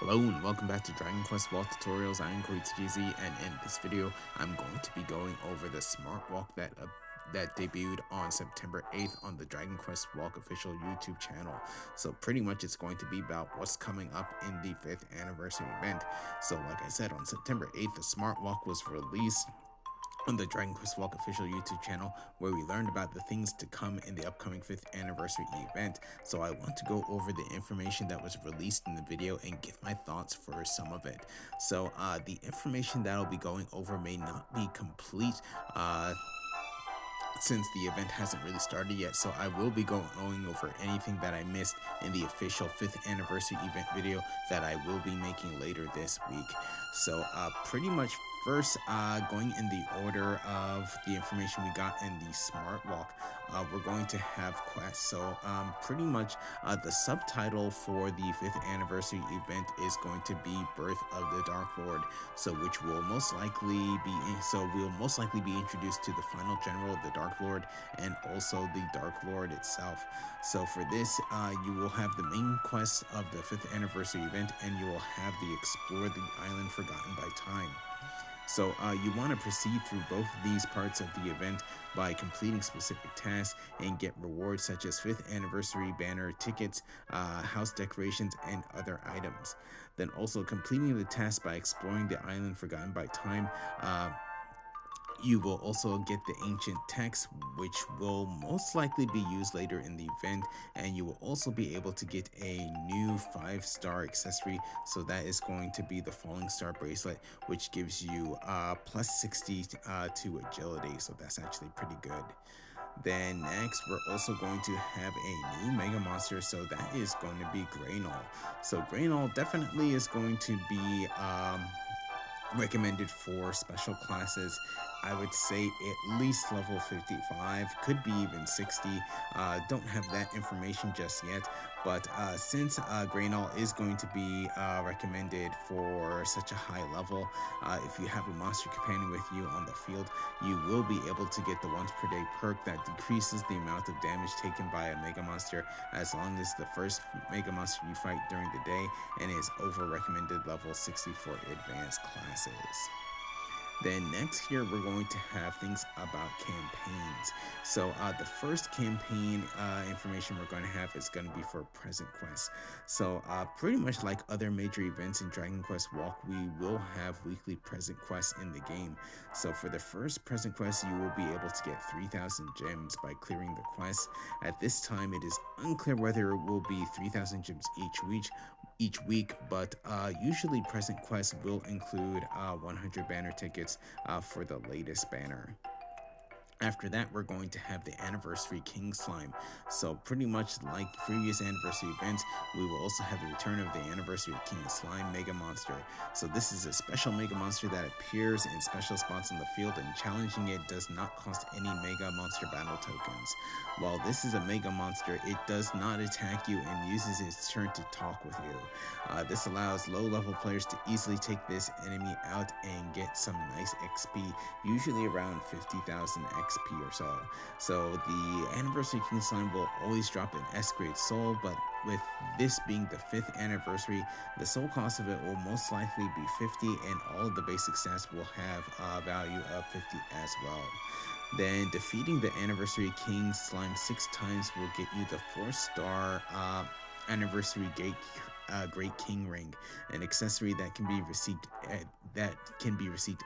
Hello and welcome back to Dragon Quest Walk Tutorials. I am GZ, and in this video, I'm going to be going over the Smart Walk that debuted on September 8th on the Dragon Quest Walk official YouTube channel. So pretty much it's going to be about what's coming up in the 5th anniversary event. So like I said, on September 8th, the Smart Walk was released on the Dragon Quest Walk official YouTube channel, where we learned about the things to come in the upcoming 5th anniversary event. So I want to go over the information that was released in the video and give my thoughts for some of it. So the information that I'll be going over may not be complete, since the event hasn't really started yet, so I will be going over anything that I missed in the official 5th anniversary event video that I will be making later this week. So pretty much first, going in the order of the information we got in the Smart Walk, we're going to have quests. So pretty much the subtitle for the 5th anniversary event is going to be Birth of the Dark Lord, so which will most likely be, so we'll most likely be introduced to the final general of the Dark Lord and also the Dark Lord itself. So for this, you will have the main quest of the 5th anniversary event, and you will have the Explore the Island Forgotten by Time. So you want to proceed through both of these parts of the event by completing specific tasks and get rewards such as 5th anniversary banner tickets, house decorations, and other items. Then also completing the task by exploring the island forgotten by time. You will also get the ancient text, which will most likely be used later in the event, and you will also be able to get a new 5-star accessory. So that is going to be the Falling Star bracelet, which gives you plus 60 to agility, so that's actually pretty good. Then next, we're also going to have a new Mega Monster, so that is going to be Graynol. So Graynol definitely is going to be recommended for special classes. I would say at least level 55, could be even 60. Don't have that information just yet, but since Graynol is going to be recommended for such a high level, if you have a monster companion with you on the field, you will be able to get the once per day perk that decreases the amount of damage taken by a Mega Monster as long as the first Mega Monster you fight during the day and is over recommended level 60 for advanced classes. Then next here, we're going to have things about campaigns. So the first campaign information we're going to have is going to be for present quests. So pretty much like other major events in Dragon Quest Walk, we will have weekly present quests in the game. So for the first present quest, you will be able to get 3,000 gems by clearing the quest. At this time, it is unclear whether it will be 3,000 gems each week, but usually present quests will include 100 banner tickets for the latest banner. After that, we're going to have the Anniversary King Slime. So pretty much like previous anniversary events, we will also have the return of the Anniversary King Slime Mega Monster. So this is a special Mega Monster that appears in special spots on the field, and challenging it does not cost any Mega Monster battle tokens. While this is a Mega Monster, it does not attack you and uses its turn to talk with you. This allows low-level players to easily take this enemy out and get some nice XP, usually around 50,000 XP or so. So the Anniversary King Slime will always drop an S-grade soul, but with this being the 5th anniversary, the soul cost of it will most likely be 50, and all of the basic stats will have a value of 50 as well. Then defeating the Anniversary King Slime 6 times will get you the 4-star Anniversary Great King Ring, an accessory that can be received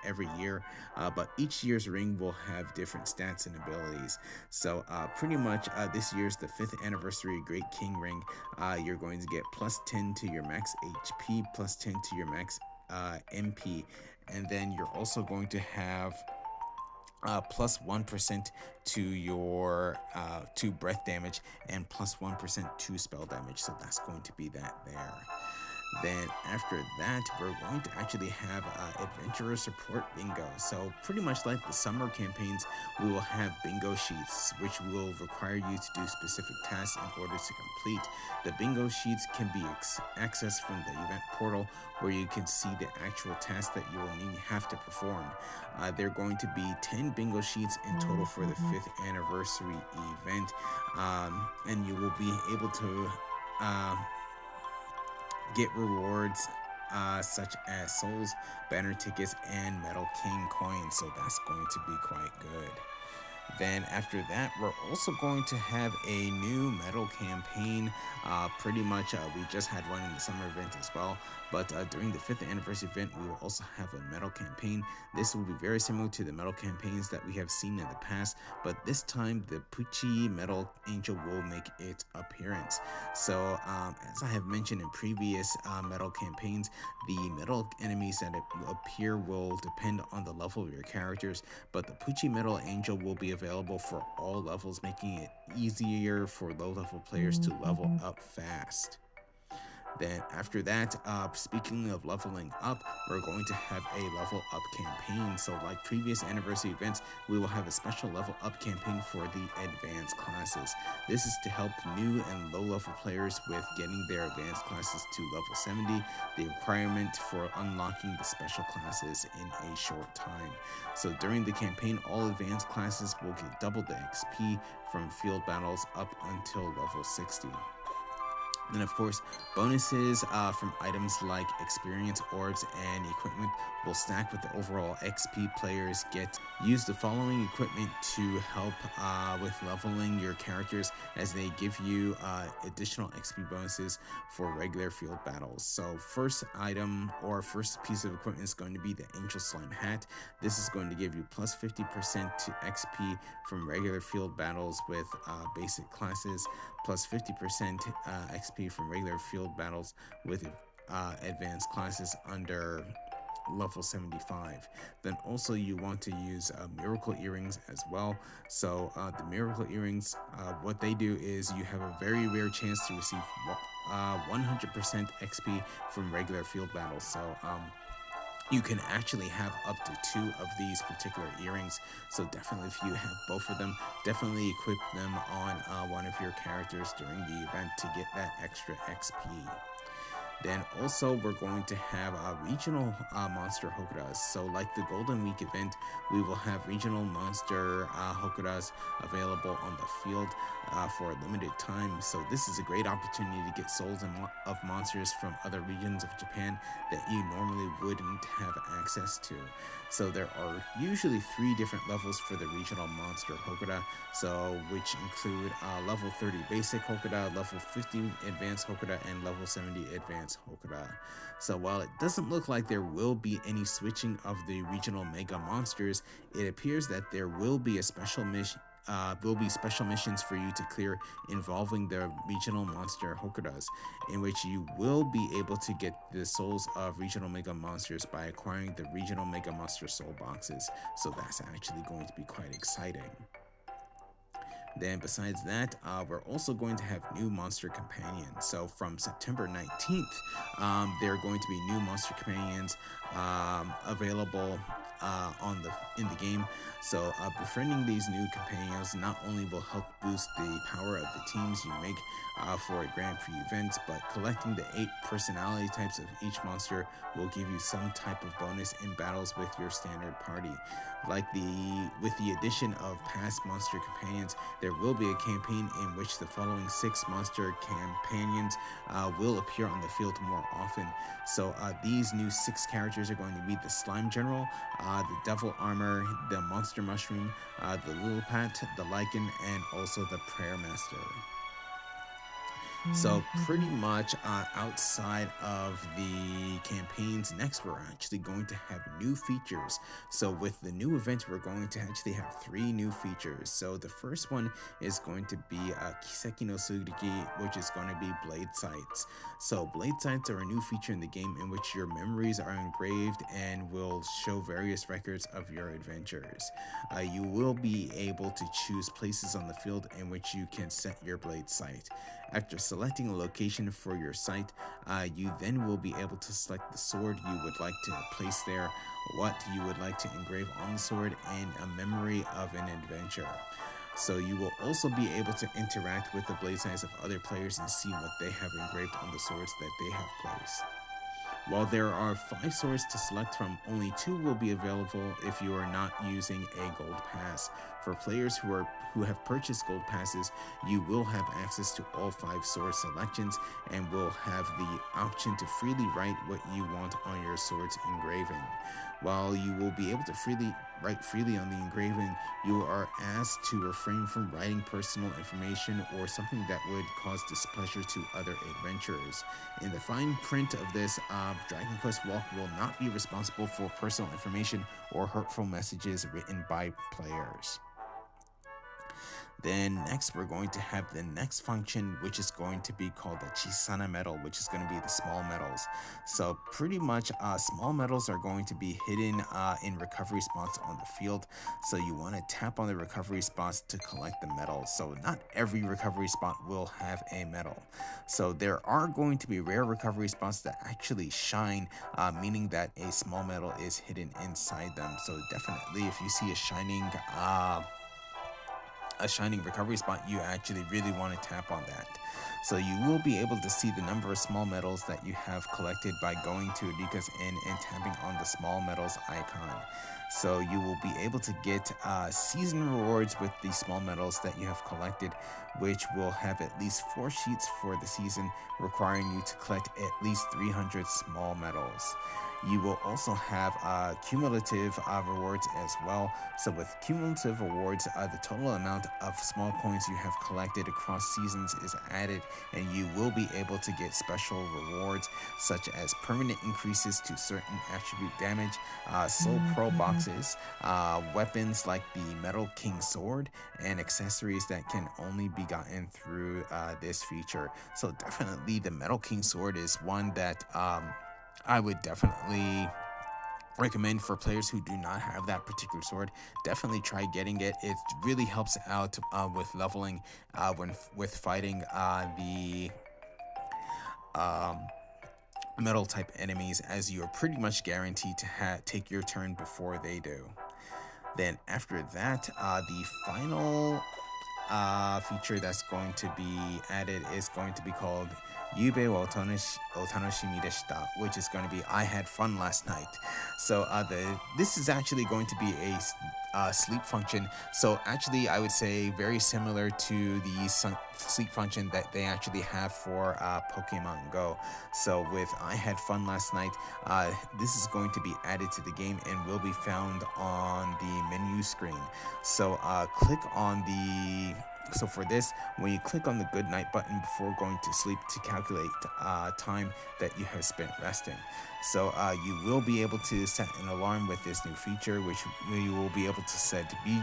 every year, but each year's ring will have different stats and abilities. So pretty much this year's the 5th anniversary Great King Ring, you're going to get plus 10 to your max HP, plus 10 to your max MP, and then you're also going to have plus 1% to your to breath damage and plus 1% to spell damage. So that's going to be that there. Then after that, we're going to actually have Adventurer Support Bingo. So pretty much like the summer campaigns, we will have bingo sheets, which will require you to do specific tasks in order to complete. The bingo sheets can be accessed from the event portal, where you can see the actual tasks that you will have to perform. There are going to be 10 bingo sheets in total for the 5th anniversary event, and you will be able to get rewards such as souls, banner tickets, and Metal King coins. So that's going to be quite good. Then after that, we're also going to have a new metal campaign. Pretty much, we just had one in the summer event as well. But during the 5th anniversary event, we will also have a metal campaign. This will be very similar to the metal campaigns that we have seen in the past, but this time the Pucci Metal Angel will make its appearance. So, as I have mentioned in previous metal campaigns, the metal enemies that appear will depend on the level of your characters, but the Pucci Metal Angel will be available for all levels, making it easier for low level players to level up fast. Then after that, speaking of leveling up, we're going to have a level up campaign. So like previous anniversary events, we will have a special level up campaign for the advanced classes. This is to help new and low level players with getting their advanced classes to level 70, the requirement for unlocking the special classes in a short time. So during the campaign, all advanced classes will get double the XP from field battles up until level 60. Then, of course, bonuses from items like experience, orbs, and equipment will stack with the overall XP players get. Use the following equipment to help with leveling your characters, as they give you additional XP bonuses for regular field battles. So, first item or first piece of equipment is going to be the Angel Slime Hat. This is going to give you plus 50% to XP from regular field battles with basic classes, plus 50% XP from regular field battles with advanced classes under level 75. Then also you want to use miracle earrings as well. So the miracle earrings, what they do is you have a very rare chance to receive 100% XP from regular field battles. So you can actually have up to 2 of these particular earrings. So definitely, if you have both of them, definitely equip them on one of your characters during the event to get that extra XP. Then also we're going to have regional monster Hokuras. So like the Golden Week event, we will have regional monster Hokuras available on the field for a limited time. So this is a great opportunity to get souls of monsters from other regions of Japan that you normally wouldn't have access to. So there are usually 3 different levels for the regional monster Hokura, so which include level 30 basic Hokura, level 50 advanced Hokura, and level 70 advanced Hokura. So while it doesn't look like there will be any switching of the regional mega monsters, it appears that there will be a special mission. Will be special missions for you to clear involving the regional monster Hokuras, in which you will be able to get the souls of regional mega monsters by acquiring the regional mega monster soul boxes. So that's actually going to be quite exciting. Then, besides that, we're also going to have new monster companions. So, from September 19th, there are going to be new monster companions available in the game. So, befriending these new companions not only will help boost the power of the teams you make for a Grand Prix event, but collecting the 8 personality types of each monster will give you some type of bonus in battles with your standard party. With the addition of past monster companions, there will be a campaign in which the following 6 monster companions will appear on the field more often. So these new 6 characters are going to be the Slime General, the Devil Armor, the Monster Mushroom, the Lilipat, the Lycan, and also the Prayer Master. So pretty much outside of the campaigns, next we're actually going to have new features. So with the new event, we're going to actually have 3 new features. So the first one is going to be Kiseki no Sugiki, which is going to be Blade Sights. So Blade Sights are a new feature in the game in which your memories are engraved and will show various records of your adventures. You will be able to choose places on the field in which you can set your Blade Sight. After selecting a location for your site, you then will be able to select the sword you would like to place there, what you would like to engrave on the sword, and a memory of an adventure. So you will also be able to interact with the blade sights of other players and see what they have engraved on the swords that they have placed. While there are 5 swords to select from, only 2 will be available if you are not using a gold pass. For players who have purchased gold passes, you will have access to all 5 sword selections and will have the option to freely write what you want on your sword's engraving. While you will be able to write freely on the engraving, you are asked to refrain from writing personal information or something that would cause displeasure to other adventurers. In the fine print of this, Dragon Quest Walk will not be responsible for personal information or hurtful messages written by players. Then next we're going to have the next function, which is going to be called the Chisana medal, which is going to be the small medals. So pretty much small medals are going to be hidden in recovery spots on the field. So you want to tap on the recovery spots to collect the medals. So not every recovery spot will have a medal. So there are going to be rare recovery spots that actually shine, meaning that a small medal is hidden inside them. So definitely if you see a shining recovery spot, you actually really want to tap on that. So you will be able to see the number of small medals that you have collected by going to Rika's Inn and tapping on the small medals icon. So you will be able to get season rewards with the small medals that you have collected, which will have at least 4 sheets for the season, requiring you to collect at least 300 small medals. You will also have cumulative rewards as well. So with cumulative rewards, the total amount of small coins you have collected across seasons is added, and you will be able to get special rewards such as permanent increases to certain attribute damage, soul pro boxes, weapons like the Metal King sword, and accessories that can only be gotten through this feature. So definitely the Metal King sword is one that I would definitely recommend for players who do not have that particular sword. Definitely try getting it. It really helps out with leveling when with fighting the um, metal type enemies, as you are pretty much guaranteed to take your turn before they do. Then after that, the final feature that's going to be added is going to be called Yube wa otanoshimi deshita, which is going to be I had fun last night. So this is actually going to be a sleep function. So actually, I would say very similar to the sleep function that they actually have for Pokemon Go. So with I had fun last night, this is going to be added to the game and will be found on the menu screen. So click on the so for this, when you click on the good night button before going to sleep to calculate time that you have spent resting. So you will be able to set an alarm with this new feature, which you will be able to set to be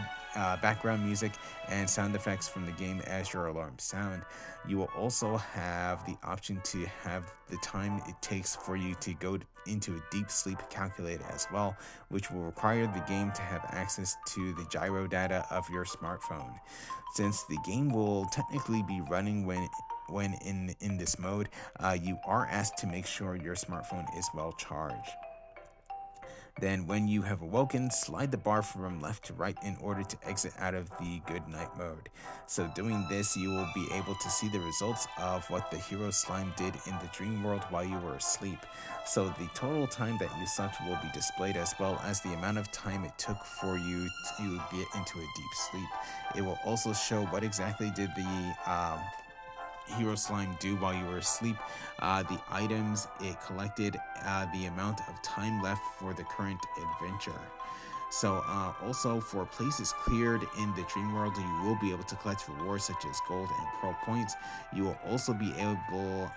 background music and sound effects from the game as your alarm sound. You will also have the option to have the time it takes for you to go into a deep sleep calculator as well, which will require the game to have access to the gyro data of your smartphone. Since the game will technically be running when in this mode, you are asked to make sure your smartphone is well charged. Then, when you have awoken, slide the bar from left to right in order to exit out of the good night mode. So, doing this, you will be able to see the results of what the hero slime did in the dream world while you were asleep. So, the total time that you slept will be displayed, as well as the amount of time it took for you to get into a deep sleep. It will also show what exactly did the Hero Slime do while you were asleep, the items it collected, the amount of time left for the current adventure. So, also for places cleared in the dream world, you will be able to collect rewards such as gold and pearl points. You will also be able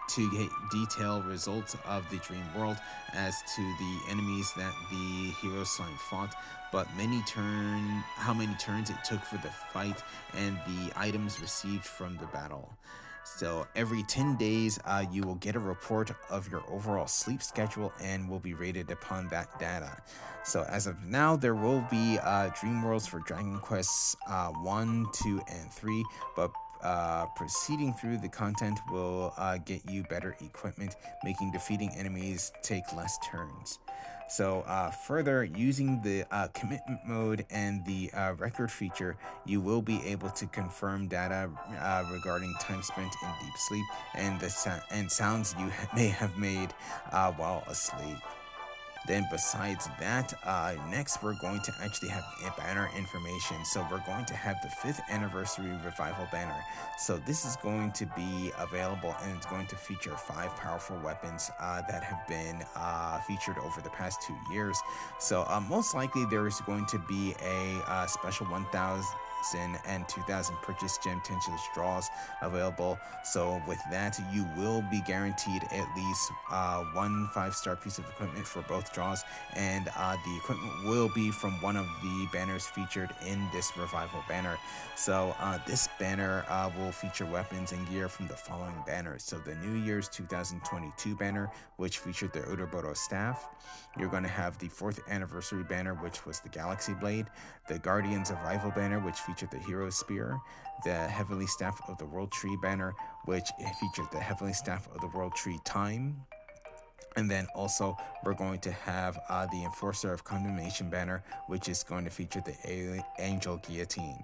to get detailed results of the dream world as to the enemies that the hero slime fought, but how many turns it took for the fight, and the items received from the battle. So every 10 days, you will get a report of your overall sleep schedule and will be rated upon that data. So as of now, there will be Dream Worlds for Dragon Quests 1, 2, and 3, but proceeding through the content will get you better equipment, making defeating enemies take less turns. So, further, using the commitment mode and the record feature, you will be able to confirm data regarding time spent in deep sleep and and sounds you may have made while asleep. Then, besides that, next we're going to actually have banner information. So, we're going to have the 5th anniversary revival banner. So, this is going to be available and it's going to feature 5 powerful weapons that have been featured over the past 2 years. So, most likely, there is going to be a special 1000 and 2000 purchase gem potential draws available. So with that, you will be guaranteed at least one 5-star piece of equipment for both draws, and the equipment will be from one of the banners featured in this revival banner. So this banner will feature weapons and gear from the following banners. So the New Year's 2022 banner, which featured the Uroboros staff. You're going to have the 4th anniversary banner, which was the Galaxy Blade, the Guardians of Rival banner, which featured the Hero Spear, the Heavenly Staff of the World Tree banner, which featured the Heavenly Staff of the World Tree Time. And then also, we're going to have the Enforcer of Condemnation banner, which is going to feature the Angel Guillotine.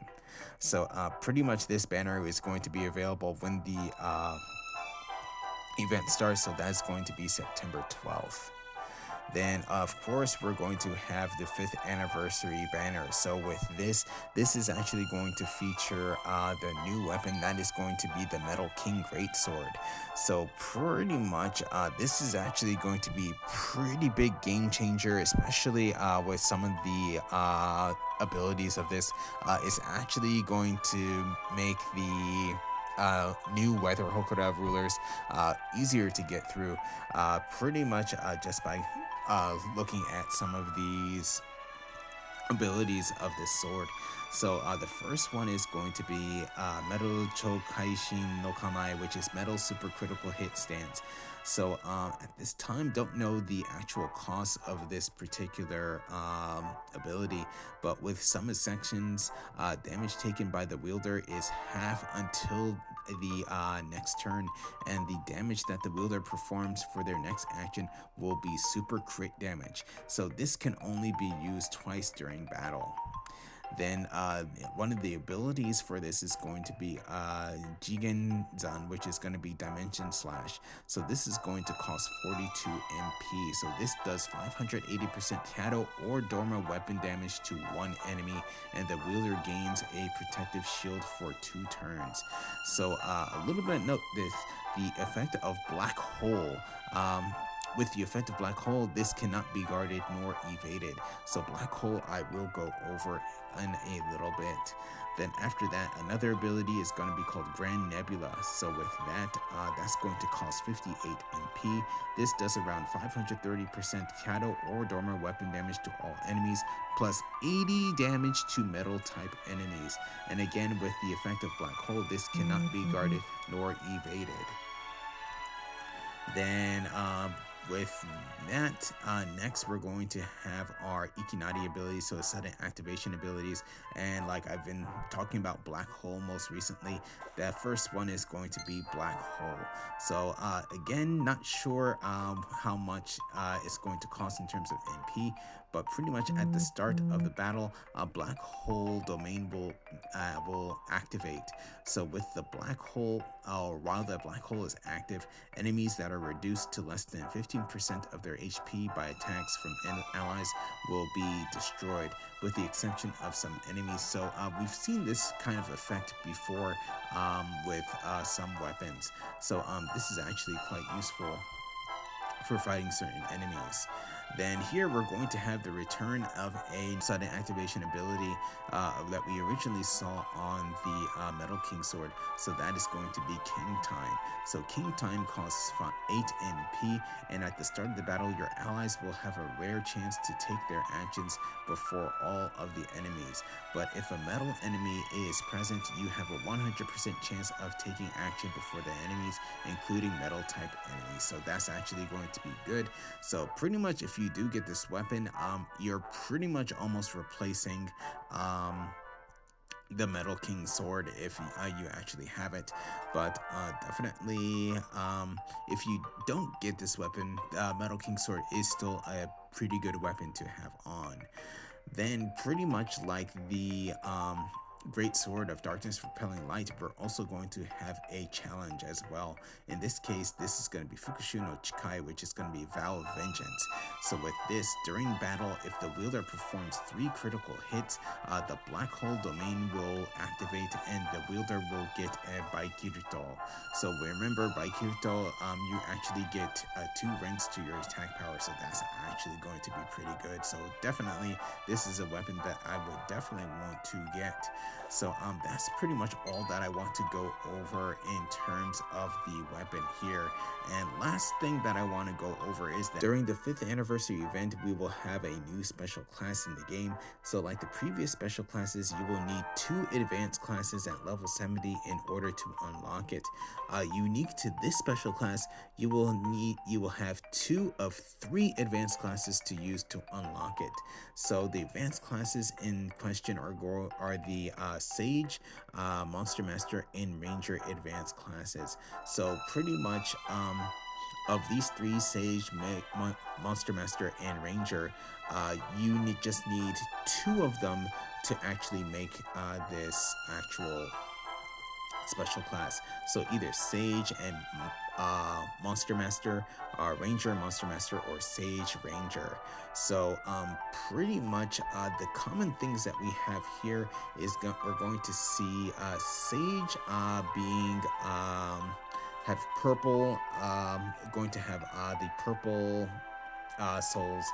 So, pretty much this banner is going to be available when the event starts, so that's going to be September 12th. Then, of course, we're going to have the 5th anniversary banner. So with this is actually going to feature the new weapon that is going to be the Metal King Greatsword. So pretty much, this is actually going to be pretty big game changer, especially with some of the abilities of this. It's actually going to make the new Weather Hokuda rulers easier to get through, pretty much just by looking at some of these abilities of this sword. So the first one is going to be Metal Chokaishin no Kamae, which is Metal Super Critical Hit Stance. So at this time, don't know the actual cost of this particular ability, but with some sections, damage taken by the wielder is half until the next turn, and the damage that the wielder performs for their next action will be super crit damage. So this can only be used twice during battle. Then one of the abilities for this is going to be Jigenzan, which is going to be Dimension Slash. So this is going to cost 42 MP. So this does 580% Shadow or Dorma weapon damage to one enemy, and the wielder gains a protective shield for 2 turns. So a little bit note this, the effect of Black Hole. With the effect of Black Hole, this cannot be guarded nor evaded. So Black Hole I will go over in a little bit. Then after that, another ability is going to be called Grand Nebula. So with that, that's going to cost 58 MP. This does around 530% Shadow or Dormer weapon damage to all enemies, plus 80 damage to metal type enemies. And again, with the effect of Black Hole, this cannot be guarded nor evaded. Then with that, next we're going to have our Ikinari abilities, so sudden activation abilities. And like I've been talking about Black Hole most recently, that first one is going to be Black Hole. So again, not sure how much it's going to cost in terms of MP, but pretty much at the start of the battle, a Black Hole domain will activate. So with the Black Hole, or while the Black Hole is active, enemies that are reduced to less than 15% of their HP by attacks from allies will be destroyed, with the exception of some enemies. So we've seen this kind of effect before with some weapons. So this is actually quite useful for fighting certain enemies. Then here we're going to have the return of a sudden activation ability that we originally saw on the Metal King Sword. So that is going to be King Time. So King Time costs 8 MP, and at the start of the battle, your allies will have a rare chance to take their actions before all of the enemies. But if a metal enemy is present, you have a 100% chance of taking action before the enemies, including metal type enemies. So that's actually going to be good. So pretty much if you do get this weapon, you're pretty much almost replacing the Metal King sword if you actually have it. But definitely, if you don't get this weapon, Metal King sword is still a pretty good weapon to have on. Then, pretty much like the Great Sword of Darkness Repelling Light, we're also going to have a challenge as well. In this case, this is going to be Fukushu no Chikai, which is going to be Vow of Vengeance. So with this, during battle, if the wielder performs 3 critical hits, the Black Hole Domain will activate and the wielder will get a Baikirito. So remember, Baikirito, you actually get 2 ranks to your attack power, so that's actually going to be pretty good. So definitely, this is a weapon that I would definitely want to get. So that's pretty much all that I want to go over in terms of the weapon here. And last thing that I want to go over is that during the 5th anniversary event, we will have a new special class in the game. So like the previous special classes, you will need 2 advanced classes at level 70 in order to unlock it. Unique to this special class, you will have 2 of 3 advanced classes to use to unlock it. So the advanced classes in question are the Sage, Monster Master, and Ranger advanced classes. So pretty much of these 3, Sage, Monster Master, and Ranger, just need 2 of them to actually make this actual special class. So either Sage and Monster Master, Ranger Monster Master, or Sage Ranger. So pretty much the common things that we have here is we're going to see Sage being have purple, going to have the purple souls.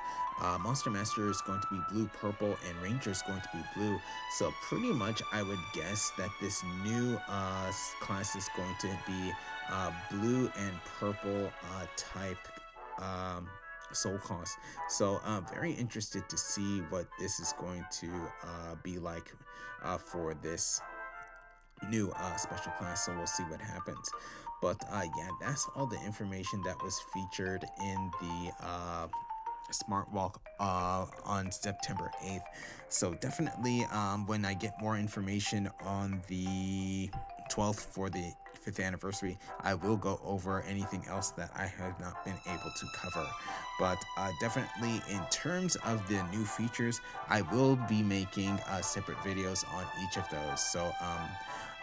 Monster Master is going to be blue, purple, and Ranger is going to be blue. So pretty much I would guess that this new class is going to be blue and purple type soul cost. So very interested to see what this is going to be like for this new special class. So we'll see what happens. But yeah, that's all the information that was featured in the Smart Walk on September 8th. So definitely when I get more information on the 12th for the 5th anniversary, I will go over anything else that I have not been able to cover. But definitely in terms of the new features, I will be making separate videos on each of those. So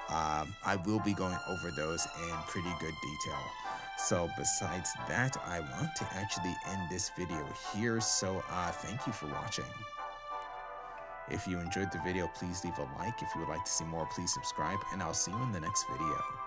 I will be going over those in pretty good detail. So besides that, I want to actually end this video here. So thank you for watching. If you enjoyed the video, please leave a like. If you would like to see more, please subscribe, and I'll see you in the next video.